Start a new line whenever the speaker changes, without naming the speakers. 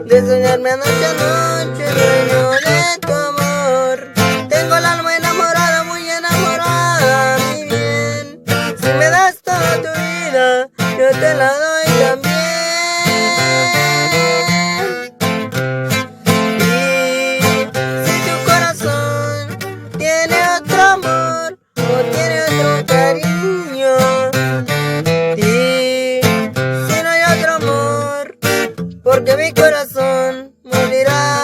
de soñarme anoche a noche, dueño de tu amor. Tengo el alma enamorada, muy enamorada, mi bien. Si me das toda tu vida, yo te la doy también. Y si tu corazón tiene otro amor o tiene otro cariño, y si no hay otro amor, porque mi corazón morirá.